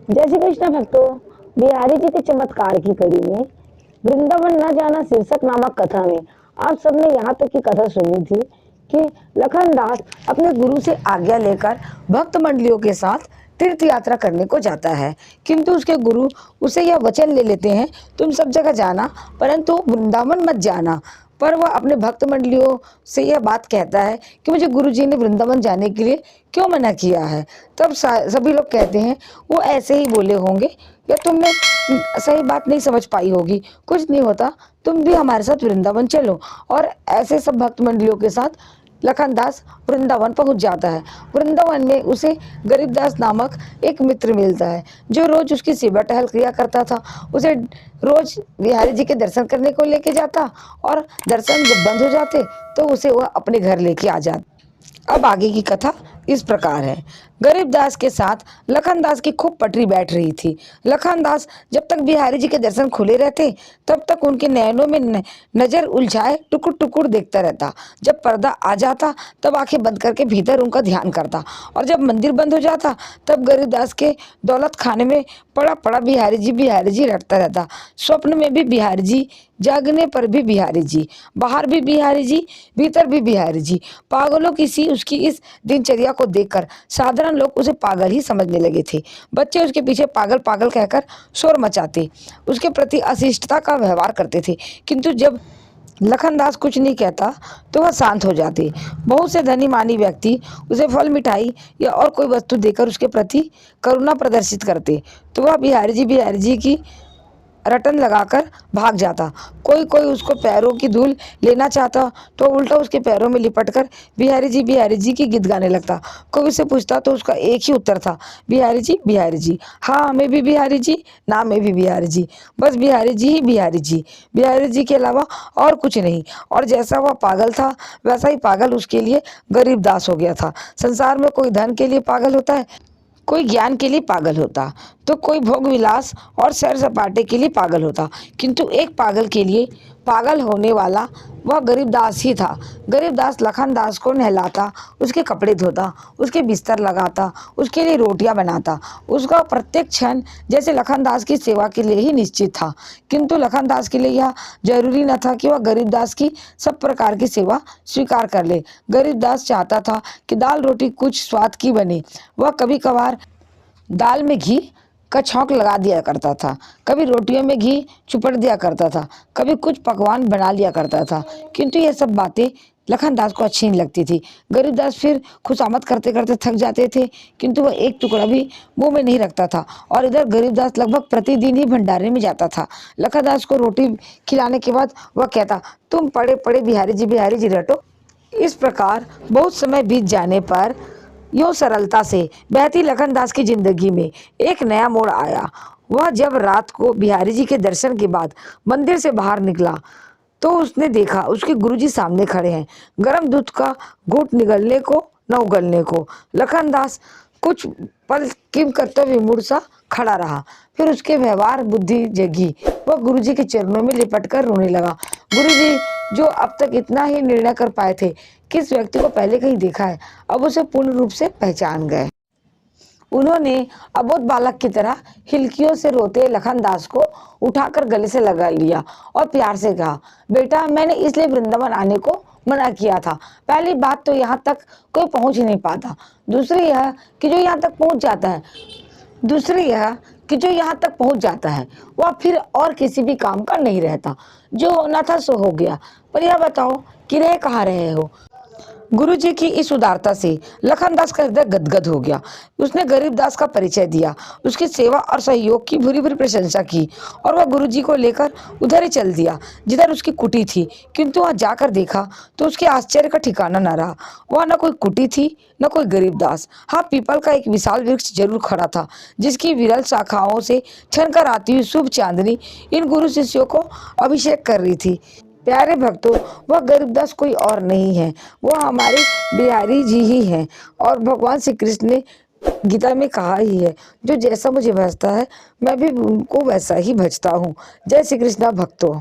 जय श्री कृष्ण भक्तों। बिहारी जी के चमत्कार की कड़ी में वृंदावन न जाना शीर्षक नामक कथा में आप सबने यहाँ तक की कथा सुनी थी कि लखनदास अपने गुरु से आज्ञा लेकर भक्त मंडलियों के साथ तीर्थ यात्रा करने को जाता है, किंतु उसके गुरु उसे यह वचन ले लेते हैं, तुम सब जगह जाना परंतु वृंदावन मत जाना। पर वह अपने भक्त मंडलियों से यह बात कहता है कि मुझे गुरुजी ने वृंदावन जाने के लिए क्यों मना किया है। तब सभी लोग कहते हैं वो ऐसे ही बोले होंगे या तुमने सही बात नहीं समझ पाई होगी, कुछ नहीं होता, तुम भी हमारे साथ वृंदावन चलो। और ऐसे सब भक्त मंडलियों के साथ लखनदास वृंदावन पहुंच जाता है। वृंदावन में उसे गरीबदास नामक एक मित्र मिलता है जो रोज उसकी सेवा टहल किया करता था। उसे रोज बिहारी जी के दर्शन करने को लेके जाता और दर्शन जब बंद हो जाते तो उसे वह अपने घर लेके आ जाता। अब आगे की कथा इस प्रकार है। गरीबदास के साथ लखनदास की खूब पटरी बैठ रही थी। लखनदास जब तक बिहारी जी के दर्शन खुले रहते तब तक उनके नयनों में नजर उलझाए टुकुर टुकुर देखता रहता। जब पर्दा आ जाता तब आंखें बंद करके भीतर उनका ध्यान करता और जब मंदिर बंद हो जाता तब गरीबदास के दौलत खाने में पड़ा पड़ा बिहारी जी रटता रहता। स्वप्न में भी बिहारी जी, जागने पर भी बिहारी जी, बाहर भी बिहारी जी, भीतर भी बिहारी जी। पागलों की सी उसकी इस दिनचर्या को देखकर साधारण लोग उसे पागल ही समझने लगे थे। बच्चे उसके पीछे पागल पागल कहकर शोर मचाते, उसके प्रति अशिष्टता का व्यवहार करते थे, किंतु जब लखनदास कुछ नहीं कहता तो वह शांत हो जाते। बहुत से धनी मानी व्यक्ति उसे फल मिठाई या और कोई वस्तु देकर उसके प्रति करुणा प्रदर्शित करते तो वह बिहारी जी की रटन लगाकर भाग जाता। कोई कोई उसको पैरों की धूल लेना चाहता तो उल्टा उसके पैरों में लिपटकर बिहारी जी की गीत गाने लगता। कोई उससे पूछता तो उसका एक ही उत्तर था, बिहारी जी, हाँ मैं भी बिहारी जी, ना मैं भी बिहारी जी, बस बिहारी जी ही बिहारी जी के अलावा और कुछ नहीं। और जैसा वह पागल था वैसा ही पागल उसके लिए गरीबदास हो गया था। संसार में कोई धन के लिए पागल होता है, कोई ज्ञान के लिए पागल होता, तो कोई भोग विलास और सैर सपाटे के लिए पागल होता, किंतु एक पागल के लिए पागल होने वाला वह गरीबदास ही था। गरीबदास लखनदास को नहलाता, उसके कपड़े धोता, उसके बिस्तर लगाता, उसके लिए रोटियां बनाता। उसका प्रत्येक क्षण जैसे लखनदास की सेवा के लिए ही निश्चित था, किंतु लखनदास के लिए यह जरूरी न था कि वह गरीबदास की सब प्रकार की सेवा स्वीकार कर ले। गरीबदास चाहता था कि दाल रोटी कुछ स्वाद की बने। वह कभी कभार दाल में घी का छौंक लगा दिया करता था, कभी रोटियों में घी चुपड़ दिया करता था, कभी कुछ पकवान बना लिया करता था, किंतु ये सब बातें लखनदास को अच्छी नहीं लगती थी। गरीबदास फिर खुशामद करते करते थक जाते थे, किंतु वह एक टुकड़ा भी मुंह में नहीं रखता था। और इधर गरीबदास लगभग प्रतिदिन ही भंडारे में जाता था। लखनदास को रोटी खिलाने के बाद वह कहता, तुम पड़े पड़े बिहारी जी रटो। इस प्रकार बहुत समय बीत जाने पर यूं सरलता से बहती लखनदास की जिंदगी में एक नया मोड़ आया। वह जब रात को बिहारी जी के दर्शन के बाद मंदिर से बाहर निकला तो उसने देखा उसके गुरुजी सामने खड़े हैं, गर्म दूध का घूंट निगलने को न उगलने को। लखनदास कुछ पल किम कर्तव्य विमूढ़ सा खड़ा रहा, फिर उसके व्यवहार बुद्धि जगी। वह गुरुजी के चरणों में लिपटकर रोने लगा। गुरुजी जो अब तक इतना ही निर्णय कर पाए थे, किस व्यक्ति को पहले कहीं देखा है, अब उसे पूर्ण रूप से पहचान गए। उन्होंने अबोध बालक की तरह हिलकियों से रोते लखनदास को उठाकर गले से लगा लिया और प्यार से कहा, बेटा मैंने इसलिए वृंदावन आने को मना किया था। पहली बात तो यहाँ तक कोई पहुंच ही नहीं पाता, दूसरी यह कि जो यहाँ तक पहुंच जाता है वह फिर और किसी भी काम का नहीं रहता। जो होना था सो हो गया, पर यह बताओ कि रह कहाँ रहे हो। गुरुजी की इस उदारता से लखनदास का हृदय गदगद हो गया। उसने गरीबदास का परिचय दिया, उसकी सेवा और सहयोग की भूरी भूरी प्रशंसा की और वह गुरुजी को लेकर उधर ही चल दिया जिधर उसकी कुटी थी। किंतु वहां जाकर देखा तो उसके आश्चर्य का ठिकाना न रहा। वह न कोई कुटी थी न कोई गरीबदास। हाँ, पीपल का एक विशाल वृक्ष जरूर खड़ा था जिसकी विरल शाखाओं से छनकर आती हुई शुभ चांदनी इन गुरु शिष्यों को अभिषेक कर रही थी। प्यारे भक्तों, वह गरीबदास कोई और नहीं है, वह हमारे बिहारी जी ही हैं। और भगवान श्री कृष्ण ने गीता में कहा ही है, जो जैसा मुझे भजता है मैं भी उनको वैसा ही भजता हूँ। जय श्री कृष्ण भक्तों।